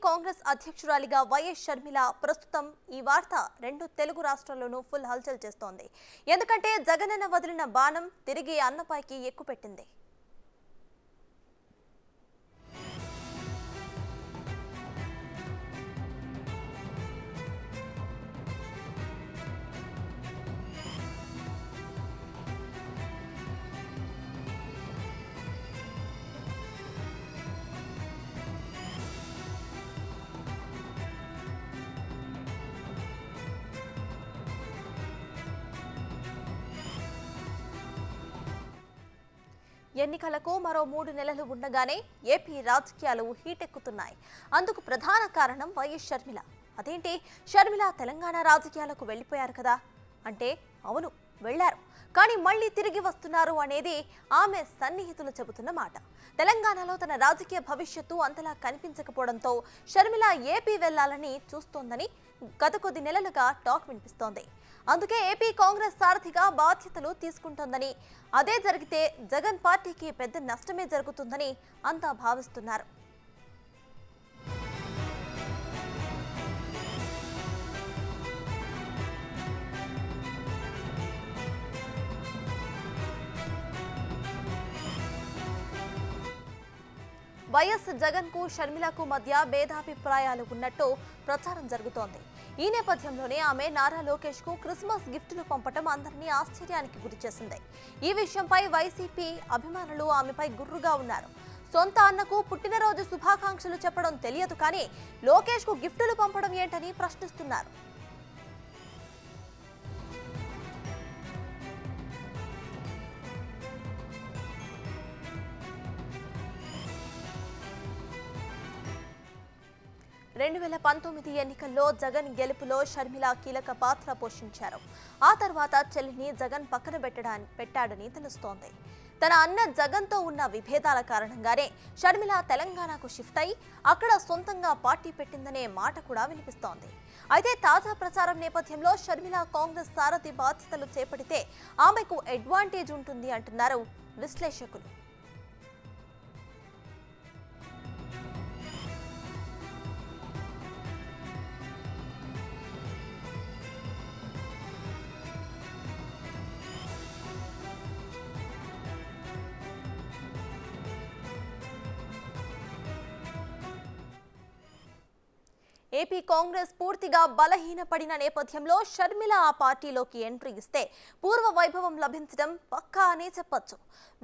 కాంగ్రెస్ అధ్యక్షురాలిగా వైఎస్ షర్మిల ప్రస్తుతం ఈ వార్త రెండు తెలుగు రాష్ట్రాల్లోనూ ఫుల్ హల్చల్ చేస్తోంది. ఎందుకంటే జగనన్న వదిలిన బాణం తిరిగి అన్నపైకి ఎక్కుపెట్టింది. ఎన్నికలకు మరో 3 నెలలు ఉండగానే ఏపీ రాజకీయాలు హీటెక్కుతున్నాయి. అందుకు ప్రధాన కారణం వైఎస్ షర్మిల. అదేంటి, షర్మిల తెలంగాణ రాజకీయాలకు వెళ్లిపోయారు కదా అంటే అవును వెళ్లారు, కానీ మళ్లీ తిరిగి వస్తున్నారు అనేది ఆమె సన్నిహితులు చెబుతున్న మాట. తెలంగాణలో తన రాజకీయ భవిష్యత్తు అంతలా కనిపించకపోవడంతో షర్మిల ఏపీ వెళ్లాలని చూస్తోందని గత కొద్ది నెలలుగా టాక్ వినిపిస్తోంది. అందుకే ఏపీ కాంగ్రెస్ సారథిగా బాధ్యతలు తీసుకుంటోందని, అదే జరిగితే జగన్ పార్టీకి పెద్ద నష్టమే జరుగుతుందని అంతా భావిస్తున్నారు. వైఎస్ జగన్ కు షర్మిలకు మధ్య భేదాభిప్రాయాలు ఉన్నట్టు ప్రచారం జరుగుతోంది. ఈ నేపథ్యంలోనే ఆమె నారా లోకేష్ కు క్రిస్మస్ గిఫ్టులు పంపటం అందరినీ ఆశ్చర్యానికి గురిచేసింది. ఈ విషయంపై వైసీపీ అభిమానులు ఆమెపై గుర్రుగా ఉన్నారు. సొంత అన్నకు పుట్టినరోజు శుభాకాంక్షలు చెప్పడం తెలియదు, కానీ లోకేష్ కు గిఫ్టులు పంపడం ఏంటని ప్రశ్నిస్తున్నారు. రెండు 2019 ఎన్నికల్లో జగన్ గెలుపులో షర్మిల కీలక పాత్ర పోషించారు. ఆ తర్వాత చెల్లిని జగన్ పక్కన పెట్టాడని తెలుస్తోంది. తన అన్న జగన్తో ఉన్న విభేదాల కారణంగానే షర్మిల తెలంగాణకు షిఫ్ట్ అయి అక్కడ సొంతంగా పార్టీ పెట్టిందనే మాట కూడా వినిపిస్తోంది. అయితే తాజా ప్రచారం నేపథ్యంలో షర్మిల కాంగ్రెస్ సారథి బాధ్యతలు చేపడితే ఆమెకు అడ్వాంటేజ్ ఉంటుంది అంటున్నారు విశ్లేషకులు. ఏపీ కాంగ్రెస్ పూర్తిగా బలహీనపడిన నేపథ్యంలో షర్మిల ఆ పార్టీలోకి ఎంట్రీ ఇస్తే పూర్వ వైభవం లభించడం పక్కా అనే చెప్పొచ్చు.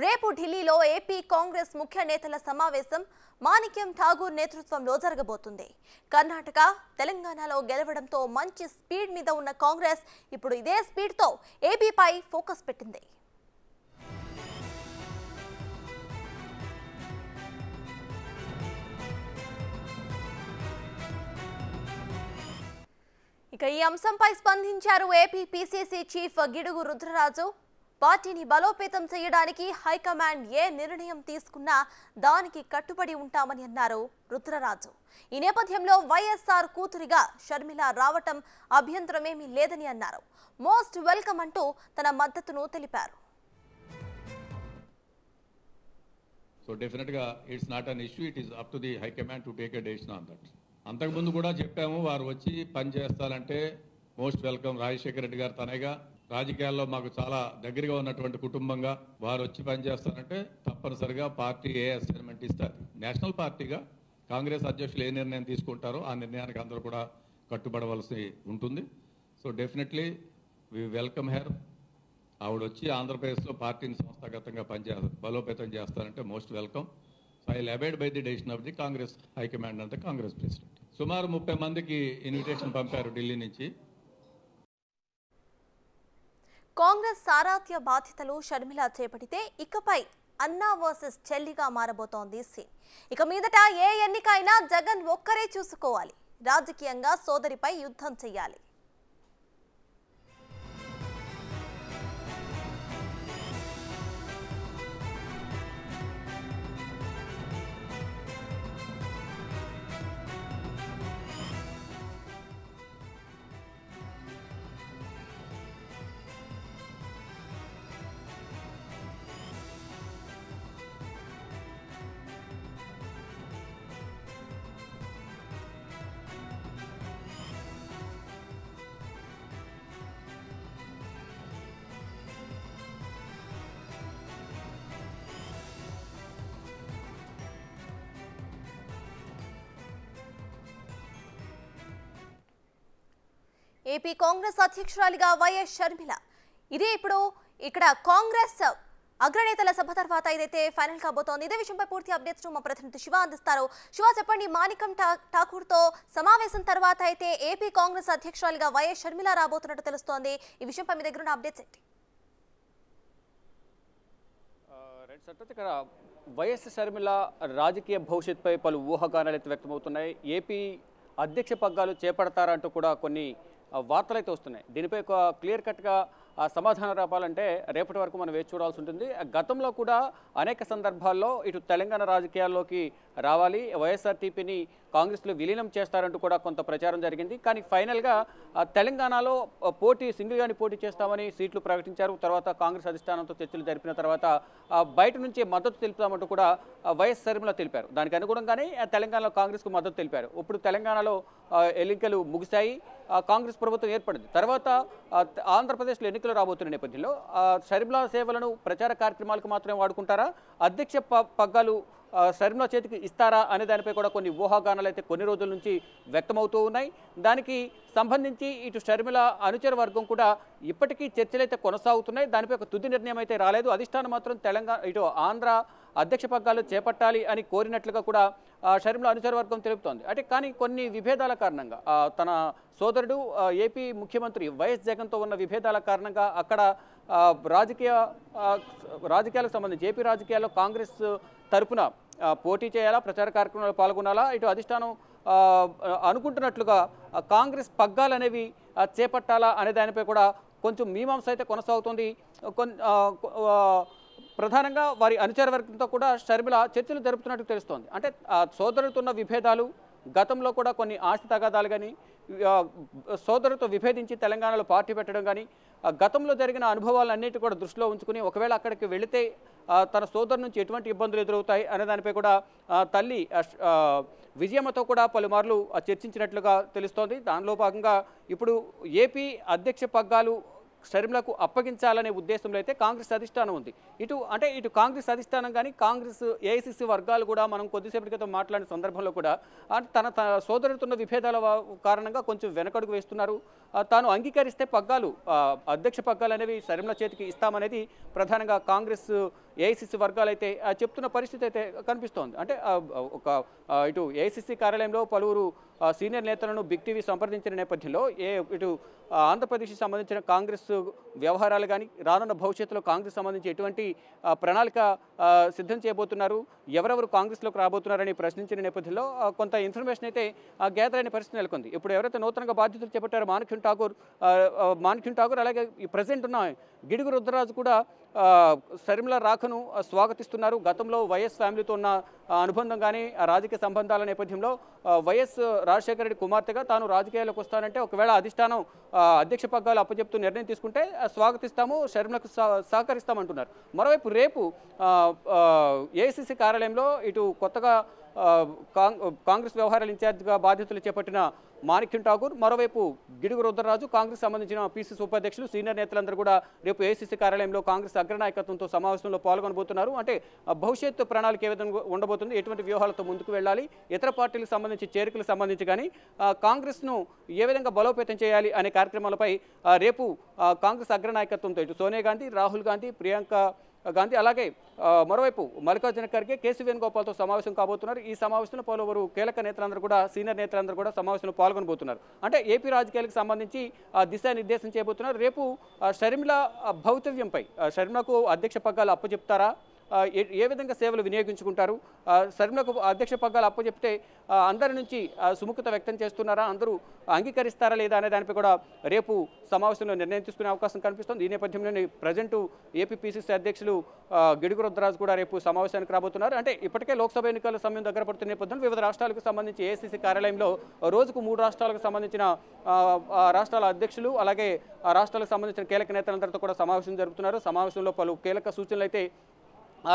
రేపు ఢిల్లీలో ఏపీ కాంగ్రెస్ ముఖ్య నేతల సమావేశం మాణిక్యం ఠాగూర్ నేతృత్వంలో జరగబోతుంది. కర్ణాటక, తెలంగాణలో గెలవడంతో మంచి స్పీడ్ మీద ఉన్న కాంగ్రెస్ ఇప్పుడు ఇదే స్పీడ్తో ఏపీపై ఫోకస్ పెట్టింది. ఇక ఈ అంశంపై స్పందించారు AP PCC chief Gidugu Rudraraju. పార్టీని బలోపేతం చేయడానికి హైకమాండ్ ఏ నిర్ణయం తీసుకున్నా దానికి కట్టుబడి ఉంటామని అన్నారు రుద్రరాజు. ఈ నేపథ్యంలో వైఎస్ఆర్ కూతురిగా షర్మిల రావటం అభ్యంతరమేమీ లేదని అన్నారు. మోస్ట్ వెల్కమ్ అంటూ తన మద్దతును తెలిపారు. So definitely it's not an issue, it is up to the high command to take a decision on that. అంతకుముందు కూడా చెప్పాము, వారు వచ్చి పని చేస్తారంటే మోస్ట్ వెల్కమ్. రాజశేఖర రెడ్డి గారు తనగా రాజకీయాల్లో మాకు చాలా దగ్గరగా ఉన్నటువంటి కుటుంబంగా వారు వచ్చి పని చేస్తారంటే తప్పనిసరిగా పార్టీ ఏ అసైన్మెంట్ ఇస్తారు. నేషనల్ పార్టీగా కాంగ్రెస్ అధ్యక్షులు ఏ నిర్ణయం తీసుకుంటారో ఆ నిర్ణయానికి అందరూ కూడా కట్టుబడవలసి ఉంటుంది. So definitely we welcome her. ఆవిడ వచ్చి ఆంధ్రప్రదేశ్లో పార్టీని సంస్థాగతంగా బలోపేతం చేస్తారంటే most welcome. So I will abide by the decision of the Congress High Command and the Congress President. సుమారు 30 మందికి ఇన్విటేషన్ పంపారు ఢిల్లీ నుంచి. కాంగ్రెస్ సారథ్య బాధ్యతలు షర్మిల చేపడితే ఇకపై అన్నా వర్సెస్ చెల్లిగా మారబోతోంది సీన్. ఇక మీదట ఏ ఎన్నికైనా జగన్ ఒక్కరే చూసుకోవాలి, రాజకీయంగా సోదరిపై యుద్ధం చేయాలి. ఏపీ కాంగ్రెస్ అధ్యక్షురాలిగా వైఎస్ షర్మిల. ఇదే ఇప్పుడు ఇక్కడ కాంగ్రెస్ అగ్రనేతల సభ తర్వాత ఇదైతే ఫైనల్ కాబోతోంది. ఇదే విషయంపై పూర్తి అప్డేట్స్ మా ప్రతినిధి శివ అందిస్తారు. శివ, చెప్పండి, మాణికం ఠాకూర్తో సమావేశం తర్వాత అయితే ఏపీ కాంగ్రెస్ అధ్యక్షురాలిగా వైఎస్ షర్మిల రాబోతున్నట్టు తెలుస్తోంది. ఈ విషయంపై మీ దగ్గర ఉన్న అప్డేట్స్ ఏంటి? ఇక్కడ వైఎస్ షర్మిల రాజకీయ భవిష్యత్తుపై పలు ఊహాగానాలు అయితే వ్యక్తమవుతున్నాయి. ఏపీ అధ్యక్ష పగ్గాలు చేపడతారంటూ కూడా కొన్ని వార్తలు అయితే వస్తున్నాయి. దీనిపై ఒక క్లియర్ కట్గా సమాధానం రావాలంటే రేపటి వరకు మనం వేచి చూడాల్సి ఉంటుంది. గతంలో కూడా అనేక సందర్భాల్లో ఇటు తెలంగాణ రాజకీయాల్లోకి రావాలి, వైఎస్ఆర్టీపీని కాంగ్రెస్లో విలీనం చేస్తారంటూ కూడా కొంత ప్రచారం జరిగింది. కానీ ఫైనల్గా తెలంగాణలో సింగిల్గాని పోటీ చేస్తామని సీట్లు ప్రకటించారు. తర్వాత కాంగ్రెస్ అధిష్టానంతో చర్చలు జరిపిన తర్వాత బయట నుంచి మద్దతు తెలుపుతామంటూ కూడా వైఎస్ షర్మిల తెలిపారు. దానికి అనుగుణంగానే తెలంగాణలో కాంగ్రెస్కు మద్దతు తెలిపారు. ఇప్పుడు తెలంగాణలో ఎన్నికలు ముగిశాయి, కాంగ్రెస్ ప్రభుత్వం ఏర్పడింది. తర్వాత ఆంధ్రప్రదేశ్లో ఎన్నికలు రాబోతున్న నేపథ్యంలో షర్మిల సేవలను ప్రచార కార్యక్రమాలకు మాత్రమే వాడుకుంటారా, అధ్యక్ష పగ్గాలు షర్మిల చేతికి ఇస్తారా అనే దానిపై కూడా కొన్ని ఊహాగానాలు అయితే కొన్ని రోజుల నుంచి వ్యక్తమవుతూ ఉన్నాయి. దానికి సంబంధించి ఇటు షర్మిల అనుచర వర్గం కూడా ఇప్పటికీ చర్చలు అయితే కొనసాగుతున్నాయి. దానిపై ఒక తుది నిర్ణయం అయితే రాలేదు. అధిష్టానం మాత్రం ఇటు ఆంధ్ర అధ్యక్ష పగ్గాలు చేపట్టాలి అని కోరినట్లుగా కూడా షర్మిల అనుచర వర్గం తెలుపుతోంది. అంటే కానీ కొన్ని విభేదాల కారణంగా తన సోదరుడు ఏపీ ముఖ్యమంత్రి వైఎస్ జగన్తో ఉన్న విభేదాల కారణంగా అక్కడ రాజకీయాలకు సంబంధించి ఏపీ రాజకీయాల్లో కాంగ్రెస్ తరపున పోటీ చేయాలా, ప్రచార కార్యక్రమాల్లో పాల్గొనాలా, ఇటు అధిష్టానం అనుకుంటున్నట్లుగా కాంగ్రెస్ పగ్గాలు అనేవి చేపట్టాలా అనే దానిపై కూడా కొంచెం మీమాంస అయితే కొనసాగుతుంది. ప్రధానంగా వారి అనుచర వర్గంతో కూడా షర్మిల చర్చలు జరుపుతున్నట్టు తెలుస్తోంది. అంటే సోదరులతో ఉన్న విభేదాలు, గతంలో కూడా కొన్ని ఆస్తి తగాదాలు కానీ, సోదరులతో విభేదించి తెలంగాణలో పార్టీ పెట్టడం కానీ, గతంలో జరిగిన అనుభవాలన్నిటి కూడా దృష్టిలో ఉంచుకుని ఒకవేళ అక్కడికి వెళితే తన సోదరు నుంచి ఎటువంటి ఇబ్బందులు ఎదురవుతాయి అనే దానిపై కూడా తల్లి విజయమ్మతో కూడా పలుమార్లు చర్చించినట్లుగా తెలుస్తోంది. దానిలో భాగంగా ఇప్పుడు ఏపీ అధ్యక్ష పగ్గాలు షర్మిలకు అప్పగించాలనే ఉద్దేశంలో అయితే కాంగ్రెస్ అధిష్టానం ఉంది. ఇటు కాంగ్రెస్ అధిష్టానం కానీ కాంగ్రెస్ ఏఐసిసి వర్గాలు కూడా మనం కొద్దిసేపటి క్రితం మాట్లాడిన సందర్భంలో కూడా తన సోదరుతున్న విభేదాల కారణంగా కొంచెం వెనకడుగు వేస్తున్నారు. తాను అంగీకరిస్తే అధ్యక్ష పగ్గాలు అనేవి షర్మిల చేతికి ఇస్తామనేది ప్రధానంగా కాంగ్రెస్ ఏఐసిసి వర్గాలు అయితే చెప్తున్న పరిస్థితి అయితే కనిపిస్తోంది. అంటే ఇటు ఏఐసిసి కార్యాలయంలో పలువురు సీనియర్ నేతలను బిగ్ టీవీ సంప్రదించిన నేపథ్యంలో ఇటు ఆంధ్రప్రదేశ్కి సంబంధించిన కాంగ్రెస్ వ్యవహారాలు కానీ, రానున్న భవిష్యత్తులో కాంగ్రెస్ సంబంధించి ఎటువంటి ప్రణాళిక సిద్ధం చేయబోతున్నారు, ఎవరెవరు కాంగ్రెస్లోకి రాబోతున్నారని ప్రశ్నించిన నేపథ్యంలో కొంత ఇన్ఫర్మేషన్ అయితే గ్యాదర్ అయిన పరిస్థితి నెలకొంది. ఇప్పుడు ఎవరైతే నూతనంగా బాధ్యతలు చేపట్టారో మాణిక్యం ఠాకూర్ అలాగే ఈ ప్రజెంట్ ఉన్న గిడుగు రుద్రరాజు కూడా షర్మిల రాకను స్వాగతిస్తున్నారు. గతంలో వైఎస్ ఫ్యామిలీతో ఉన్న అనుబంధం కానీ, రాజకీయ సంబంధాల నేపథ్యంలో వైఎస్ రాజశేఖర రెడ్డి కుమార్తెగా తాను రాజకీయాల్లోకి వస్తానంటే ఒకవేళ అధిష్టానం అధ్యక్ష పగ్గాలు అప్పచెప్తూ నిర్ణయం తీసుకుంటే స్వాగతిస్తాము, షర్మిలకు సహకరిస్తామంటున్నారు. మరోవైపు రేపు ఏఐసిసి కార్యాలయంలో ఇటు కొత్తగా కాంగ్రెస్ వ్యవహారాల ఇన్ఛార్జిగా బాధ్యతలు చేపట్టిన మాణిక్యం ఠాకూర్, మరోవైపు గిడుగు రుద్రరాజు, కాంగ్రెస్ సంబంధించిన పిసిసి ఉపాధ్యక్షులు, సీనియర్ నేతలందరూ కూడా రేపు ఏఐసిసి కార్యాలయంలో కాంగ్రెస్ అగ్రనాయకత్వంతో సమావేశంలో పాల్గొనబోతున్నారు. అంటే భవిష్యత్తు ప్రణాళిక ఏ విధంగా ఉండబోతుంది, ఎటువంటి వ్యూహాలతో ముందుకు వెళ్ళాలి, ఇతర పార్టీలకు సంబంధించి చేరికలకు సంబంధించి కానీ కాంగ్రెస్ను ఏ విధంగా బలోపేతం చేయాలి అనే కార్యక్రమాలపై రేపు కాంగ్రెస్ అగ్రనాయకత్వంతో ఇటు సోనియా గాంధీ, రాహుల్ గాంధీ, ప్రియాంక గాంధీ అలాగే మరోవైపు మల్లికార్జున ఖర్గే, కేసీ వేణుగోపాల్తో సమావేశం కాబోతున్నారు. ఈ సమావేశంలో పలువురు కీలక నేతలందరూ కూడా సీనియర్ నేతలందరూ కూడా సమావేశంలో పాల్గొనబోతున్నారు. అంటే ఏపీ రాజకీయాలకు సంబంధించి దిశానిర్దేశం చేయబోతున్నారు. రేపు షర్మిల భవితవ్యంపై షర్మిలకు అధ్యక్ష పగ్గాలు అప్పచెప్తారా, ఏ విధంగా సేవలు వినియోగించుకుంటారు, షర్మిలకు అధ్యక్ష పగ్గాలు అప్పచెప్తే అందరి నుంచి సుముఖత వ్యక్తం చేస్తున్నారా, అందరూ అంగీకరిస్తారా లేదా అనే దానిపై కూడా రేపు సమావేశంలో నిర్ణయం తీసుకునే అవకాశం కనిపిస్తుంది. ఈ నేపథ్యంలోనే ప్రజెంట్ ఏపీ పిసిసి అధ్యక్షులు గిడుగు రుద్రరాజు కూడా రేపు సమావేశానికి రాబోతున్నారు. అంటే ఇప్పటికే లోక్సభ ఎన్నికల సమయం దగ్గర పడుతున్న నేపథ్యంలో వివిధ రాష్ట్రాలకు సంబంధించి ఏఐసిసి కార్యాలయంలో రోజుకు 3 రాష్ట్రాలకు సంబంధించిన రాష్ట్రాల అధ్యక్షులు అలాగే రాష్ట్రాలకు సంబంధించిన కీలక నేతలందరితో కూడా సమావేశం జరుపుతున్నారు. సమావేశంలో పలు కీలక సూచనలు అయితే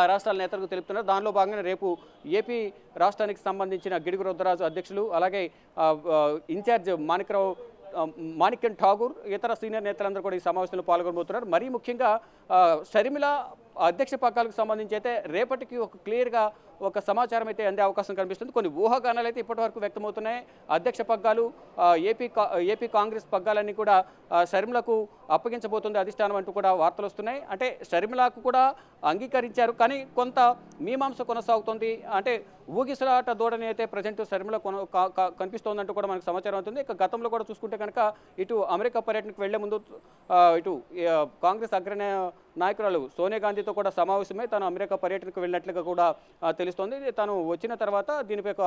రాష్ట్రాల నేతలకు తెలుపుతున్నారు. దానిలో భాగంగా రేపు ఏపీ రాష్ట్రానికి సంబంధించిన గిడుగు రుద్రరాజు అధ్యక్షులు అలాగే ఇన్ఛార్జ్ మాణిక్యం ఠాకూర్, ఇతర సీనియర్ నేతలందరూ కూడా ఈ సమావేశంలో పాల్గొనబోతున్నారు. మరీ ముఖ్యంగా షర్మిల అధ్యక్ష పగ్గాలకు సంబంధించి అయితే రేపటికి ఒక క్లియర్గా ఒక సమాచారం అయితే అందే అవకాశం కనిపిస్తుంది. కొన్ని ఊహాగానాలు అయితే ఇప్పటివరకు వ్యక్తమవుతున్నాయి. అధ్యక్ష పగ్గాలు ఏపీ కాంగ్రెస్ పగ్గాలన్నీ కూడా షర్మిలకు అప్పగించబోతుంది అధిష్టానం అంటూ కూడా వార్తలు వస్తున్నాయి. అంటే షర్మిలకు కూడా అంగీకరించారు, కానీ కొంత మీమాంస కొనసాగుతుంది. అంటే ఊగిసలాట దూడని అయితే ప్రజెంట్ షర్మిల కనిపిస్తోందంటూ కూడా మనకు సమాచారం అవుతుంది. ఇక గతంలో కూడా చూసుకుంటే కనుక ఇటు అమెరికా పర్యటనకు వెళ్లే ముందు ఇటు కాంగ్రెస్ నాయకురాలు సోనియా గాంధీతో కూడా సమావేశమై తను అమెరికా పర్యటనకు వెళ్ళినట్లుగా కూడా తెలుస్తోంది. తను వచ్చిన తర్వాత దీనిపై ఒక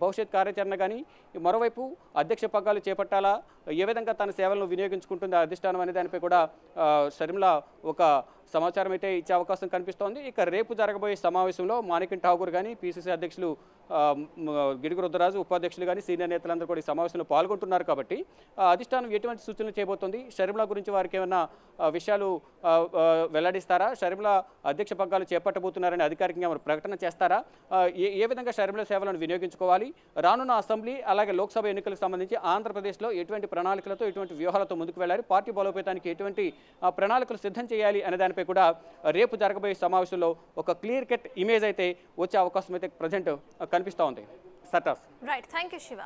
భవిష్యత్ కార్యాచరణ కానీ, మరోవైపు అధ్యక్ష పగ్గాలు చేపట్టాలా, ఏ విధంగా తన సేవలను వినియోగించుకుంటుంది అధిష్టానం అనే దానిపై కూడా షర్మిల ఒక సమాచారం అయితే ఇచ్చే అవకాశం కనిపిస్తోంది. ఇక రేపు జరగబోయే సమావేశంలో మాణిక్యం ఠాగూర్ కానీ, పిసిసి అధ్యక్షులు గిడుగు రుద్రరాజు, ఉపాధ్యక్షులు కానీ, సీనియర్ నేతలందరూ కూడా ఈ సమావేశంలో పాల్గొంటున్నారు. కాబట్టి అధిష్టానం ఎటువంటి సూచనలు చేయబోతోంది, షర్మిల గురించి వారికి ఏమైనా విషయాలు వెల్లడిస్తారా, షర్మిల అధ్యక్ష పగ్గాలు చేపట్టబోతున్నారని అధికారికంగా ప్రకటన చేస్తారా, ఏ విధంగా షర్మిల సేవలను వినియోగించుకోవాలి, రానున్న అసెంబ్లీ అలాగే లోక్సభ ఎన్నికలకు సంబంధించి ఆంధ్రప్రదేశ్లో ఎటువంటి ప్రణాళికలతో ఎటువంటి వ్యూహాలతో ముందుకు వెళ్ళాలి, పార్టీ బలోపేతానికి ఎటువంటి ప్రణాళికలు సిద్ధం చేయాలి అనే దానిపై కూడా రేపు జరగబోయే సమావేశంలో ఒక క్లియర్ కట్ ఇమేజ్ అయితే వచ్చే అవకాశం అయితే ప్రజెంట్ కనిపిస్తూ ఉంది. సర్టాస్. Right, thank you Shiva.